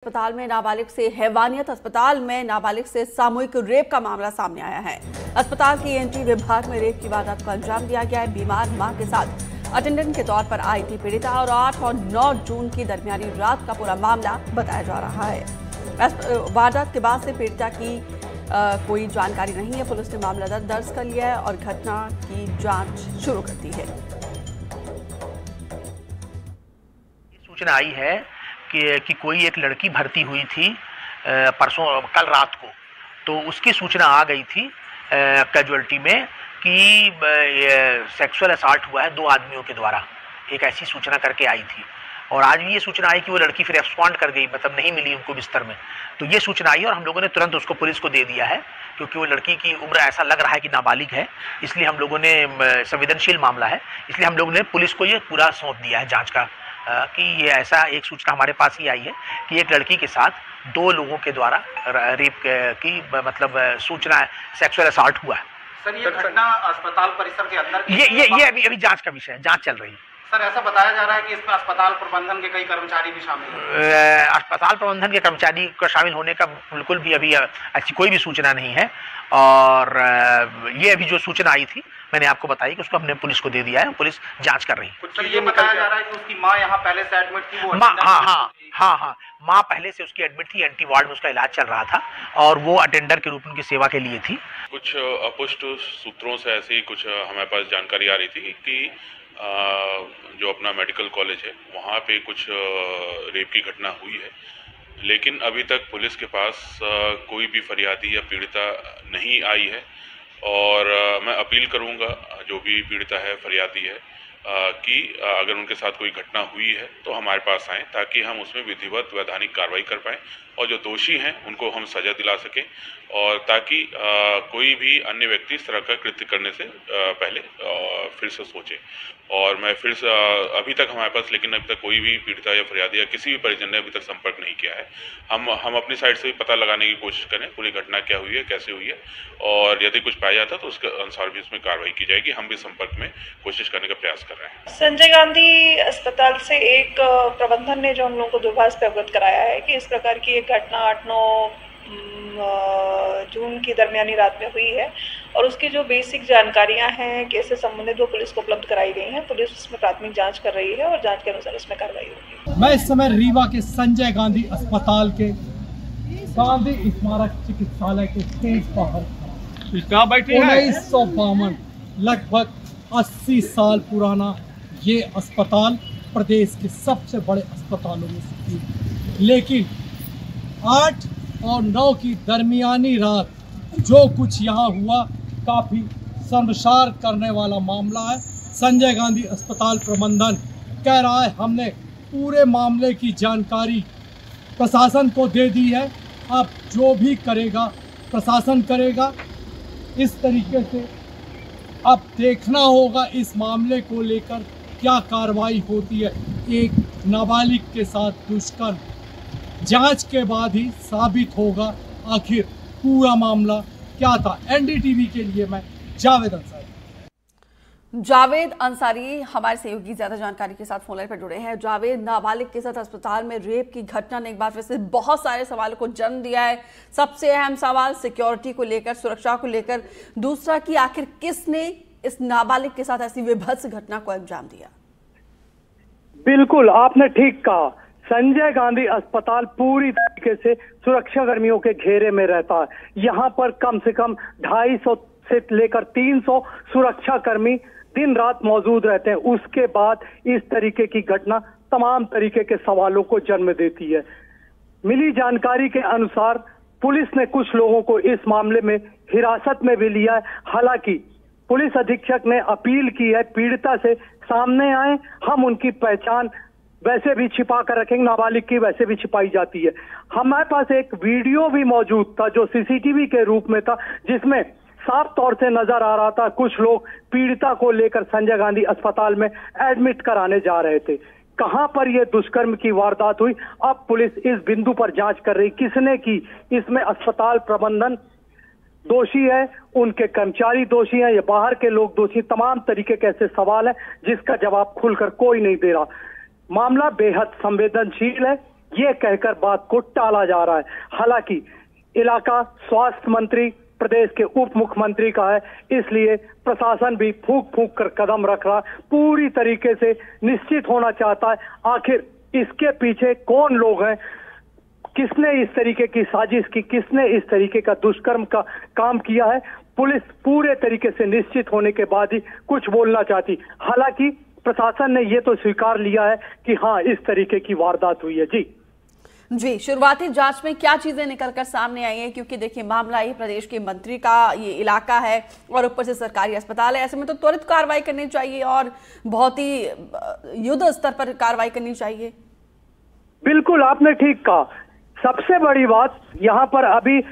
अस्पताल में नाबालिग से हैवानियत। अस्पताल में नाबालिग से सामूहिक रेप का मामला सामने आया है। अस्पताल की एनटी विभाग में रेप की वारदात को अंजाम दिया गया है। बीमार मां के साथ अटेंडेंट के तौर पर आई थी पीड़िता और 8 और 9 जून की दरमियानी रात का पूरा मामला बताया जा रहा है। वारदात के बाद से पीड़िता की कोई जानकारी नहीं है। पुलिस ने मामला दर्ज कर लिया है और घटना की जांच शुरू कर दी है। सूचना आई है कि कोई एक लड़की भर्ती हुई थी कल रात को, तो उसकी सूचना आ गई थी कैजुअल्टी में कि सेक्सुअल असॉल्ट हुआ है 2 आदमियों के द्वारा। एक ऐसी सूचना करके आई थी और आज भी ये सूचना आई कि वो लड़की फिर एक्सपॉन्ड कर गई, मतलब नहीं मिली उनको बिस्तर में। तो ये सूचना आई और हम लोगों ने तुरंत उसको पुलिस को दे दिया है, क्योंकि वो लड़की की उम्र ऐसा लग रहा है कि नाबालिग है। इसलिए हम लोगों ने संवेदनशील मामला है, इसलिए हम लोगों ने पुलिस को ये पूरा सौंप दिया है जांच का कि ये ऐसा एक सूचना हमारे पास ही आई है कि एक लड़की के साथ 2 लोगों के द्वारा रेप की मतलब सूचना सेक्सुअल असॉल्ट हुआ है। सर, ये घटना अस्पताल परिसर के अंदर ये अभी जांच का विषय है, जांच चल रही है। सर, ऐसा बताया जा रहा है कि इसमें अस्पताल प्रबंधन के कई कर्मचारी भी शामिल हैं। अस्पताल प्रबंधन के कर्मचारी को शामिल होने का बिल्कुल भी अभी ऐसी कोई भी सूचना नहीं है। और ये अभी जो सूचना आई थी मैंने आपको बताई कि उसको हमने पुलिस को दे दिया है, पुलिस जांच कर रही है। कुछ ये बताया जा रहा है कि उसकी माँ यहाँ पहले से एडमिट थी। वो हाँ, माँ पहले से उसकी एडमिट थी, एंटी वार्ड में उसका इलाज चल रहा था और वो अटेंडर के रूप में उनकी सेवा के लिए थी। कुछ अपुष्ट सूत्रों से ऐसी कुछ हमारे पास जानकारी आ रही थी कि जो अपना मेडिकल कॉलेज है वहाँ पे कुछ रेप की घटना हुई है, लेकिन अभी तक पुलिस के पास कोई भी फरियादी या पीड़िता नहीं आई है। और मैं अपील करूंगा जो भी पीड़िता है, फरियादी है, कि अगर उनके साथ कोई घटना हुई है तो हमारे पास आएँ, ताकि हम उसमें विधिवत वैधानिक कार्रवाई कर पाएँ और जो दोषी हैं उनको हम सज़ा दिला सकें, और ताकि कोई भी अन्य व्यक्ति इस तरह का कृत्य करने से पहले फिर से सोचे। और मैं फिर से अभी तक हमारे पास लेकिन अभी तक कोई भी पीड़िता या फरियादी या किसी भी परिजन ने अभी तक संपर्क नहीं किया है। हम अपनी साइड से भी पता लगाने की कोशिश करें पूरी घटना क्या हुई है, कैसे हुई है, और यदि कुछ पाया जाता तो उसके अनुसार भी उसमें कार्रवाई की जाएगी। हम भी संपर्क में कोशिश करने का प्रयास कर रहे हैं। संजय गांधी अस्पताल से एक प्रबंधन ने जो हम लोगों को दूरभाष पे अवगत कराया है कि इस प्रकार की एक घटना 8-9 जून की दरमियानी रात में हुई है और उसकी जो बेसिक जानकारियां हैं केस से संबंधित वो पुलिस को उपलब्ध कराई गई हैं। पुलिस उसमें प्राथमिक जांच कर रही है और जांच के अनुसार उसमें कार्रवाई होगी। मैं इस समय रीवा के संजय गांधी अस्पताल के गांधी स्मारक चिकित्सालय के स्टेज पर 1952 लगभग 80 साल पुराना ये अस्पताल प्रदेश के सबसे बड़े अस्पतालों में से एक, लेकिन 8 और 9 की दरमियानी रात जो कुछ यहाँ हुआ काफ़ी शर्मसार करने वाला मामला है। संजय गांधी अस्पताल प्रबंधन कह रहा है हमने पूरे मामले की जानकारी प्रशासन को दे दी है, अब जो भी करेगा प्रशासन करेगा। इस तरीके से अब देखना होगा इस मामले को लेकर क्या कार्रवाई होती है। एक नाबालिग के साथ दुष्कर्म, जांच के बाद ही साबित होगा आखिर पूरा मामला क्या था। एनडीटीवी के लिए मैं जावेद अंसारी हमारे सहयोगी ज्यादा जानकारी के साथ फोन लाइन पर जुड़े हैं। जावेद, नाबालिग के साथ अस्पताल में रेप की घटना ने एक बार फिर से बहुत सारे सवालों को जन्म दिया है। सबसे अहम सवाल सिक्योरिटी को लेकर, सुरक्षा को लेकर, दूसरा कि आखिर किसने इस नाबालिग के साथ ऐसी विभत्स घटना को अंजाम दिया। बिल्कुल, आपने ठीक कहा। संजय गांधी अस्पताल पूरी तरीके से सुरक्षा कर्मियों के घेरे में रहता है। यहाँ पर कम से कम 250 से लेकर 300 सुरक्षा कर्मी दिन रात मौजूद रहते हैं। उसके बाद इस तरीके की घटना तमाम तरीके के सवालों को जन्म देती है। मिली जानकारी के अनुसार पुलिस ने कुछ लोगों को इस मामले में हिरासत में भी लिया है। हालांकि पुलिस अधीक्षक ने अपील की है पीड़िता से सामने आए, हम उनकी पहचान वैसे भी छिपा कर रखेंगे, नाबालिग की वैसे भी छिपाई जाती है। हमारे पास एक वीडियो भी मौजूद था जो सीसीटीवी के रूप में था, जिसमें साफ तौर से नजर आ रहा था कुछ लोग पीड़िता को लेकर संजय गांधी अस्पताल में एडमिट कराने जा रहे थे। कहां पर यह दुष्कर्म की वारदात हुई, अब पुलिस इस बिंदु पर जांच कर रही। किसने की, इसमें अस्पताल प्रबंधन दोषी है, उनके कर्मचारी दोषी हैं, या बाहर के लोग दोषी, तमाम तरीके के ऐसे सवाल है जिसका जवाब खुलकर कोई नहीं दे रहा। मामला बेहद संवेदनशील है। ये कहकर बात को टाला जा रहा है। हालांकि इलाका स्वास्थ्य मंत्री प्रदेश के उप मुख्यमंत्री का है, इसलिए प्रशासन भी फूंक फूंक कर कदम रख रहा है, पूरी तरीके से निश्चित होना चाहता है आखिर इसके पीछे कौन लोग हैं, किसने इस तरीके की साजिश की, किसने इस तरीके का दुष्कर्म का काम किया है। पुलिस पूरे तरीके से निश्चित होने के बाद ही कुछ बोलना चाहती। हालांकि प्रशासन ने ये तो स्वीकार लिया है कि हाँ इस तरीके की वारदात हुई है। जी, शुरुआती जांच में क्या चीजें निकलकर सामने आई हैं, क्योंकि देखिए मामला ही प्रदेश के मंत्री का ये इलाका है और ऊपर से सरकारी अस्पताल है, ऐसे में तो त्वरित कार्रवाई करनी चाहिए और बहुत ही युद्ध स्तर पर कार्रवाई करनी चाहिए। बिल्कुल आपने ठीक कहा। सबसे बड़ी बात यहाँ पर अभी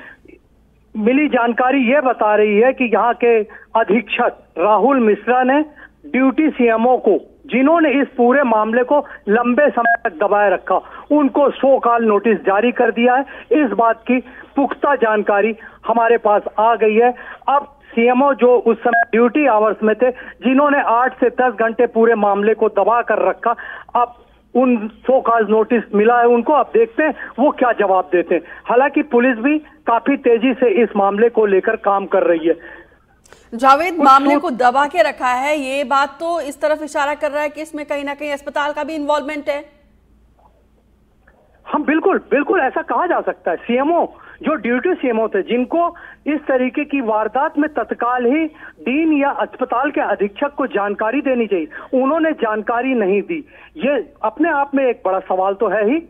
मिली जानकारी ये बता रही है कि यहाँ के अधीक्षक राहुल मिश्रा ने ड्यूटी सीएमओ को, जिन्होंने इस पूरे मामले को लंबे समय तक दबाए रखा, उनको 100 कॉल नोटिस जारी कर दिया है। इस बात की पुख्ता जानकारी हमारे पास आ गई है। अब सीएमओ जो उस समय ड्यूटी आवर्स में थे, जिन्होंने 8 से 10 घंटे पूरे मामले को दबा कर रखा, अब उन 100 कॉल नोटिस मिला है उनको। अब देखते हैं वो क्या जवाब देते हैं। हालांकि पुलिस भी काफी तेजी से इस मामले को लेकर काम कर रही है। जावेद, मामले को दबा के रखा है, ये बात तो इस तरफ इशारा कर रहा है कि इसमें कहीं ना कहीं अस्पताल का भी इन्वॉल्वमेंट है। हम बिल्कुल ऐसा कहा जा सकता है। सीएमओ जो ड्यूटी सीएमओ थे, जिनको इस तरीके की वारदात में तत्काल ही डीन या अस्पताल के अधीक्षक को जानकारी देनी चाहिए, उन्होंने जानकारी नहीं दी। ये अपने आप में एक बड़ा सवाल तो है ही।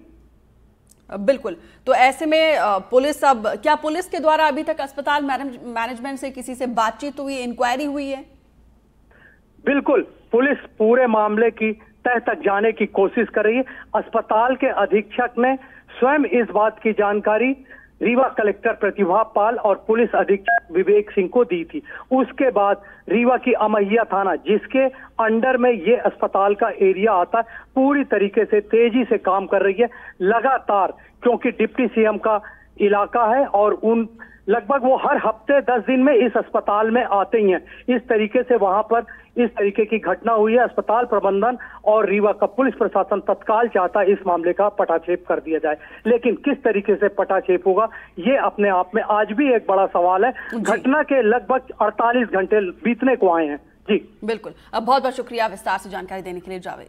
बिल्कुल, तो ऐसे में पुलिस, अब क्या पुलिस के द्वारा अभी तक अस्पताल मैनेजमेंट से किसी से बातचीत हुई, इंक्वायरी हुई है? बिल्कुल, पुलिस पूरे मामले की तह तक जाने की कोशिश कर रही है। अस्पताल के अधीक्षक ने स्वयं इस बात की जानकारी रीवा कलेक्टर प्रतिभा पाल और पुलिस अधीक्षक विवेक सिंह को दी थी। उसके बाद रीवा की अमैया थाना, जिसके अंडर में ये अस्पताल का एरिया आता है, पूरी तरीके से तेजी से काम कर रही है लगातार, क्योंकि डिप्टी सीएम का इलाका है और उन लगभग वो हर हफ्ते 10 दिन में इस अस्पताल में आते ही हैं। इस तरीके से वहां पर इस तरीके की घटना हुई है। अस्पताल प्रबंधन और रीवा का पुलिस प्रशासन तत्काल चाहता है इस मामले का पटाक्षेप कर दिया जाए, लेकिन किस तरीके से पटाक्षेप होगा ये अपने आप में आज भी एक बड़ा सवाल है। घटना के लगभग 48 घंटे बीतने को आए हैं। जी बिल्कुल, अब बहुत बहुत शुक्रिया विस्तार से जानकारी देने के लिए जावेद।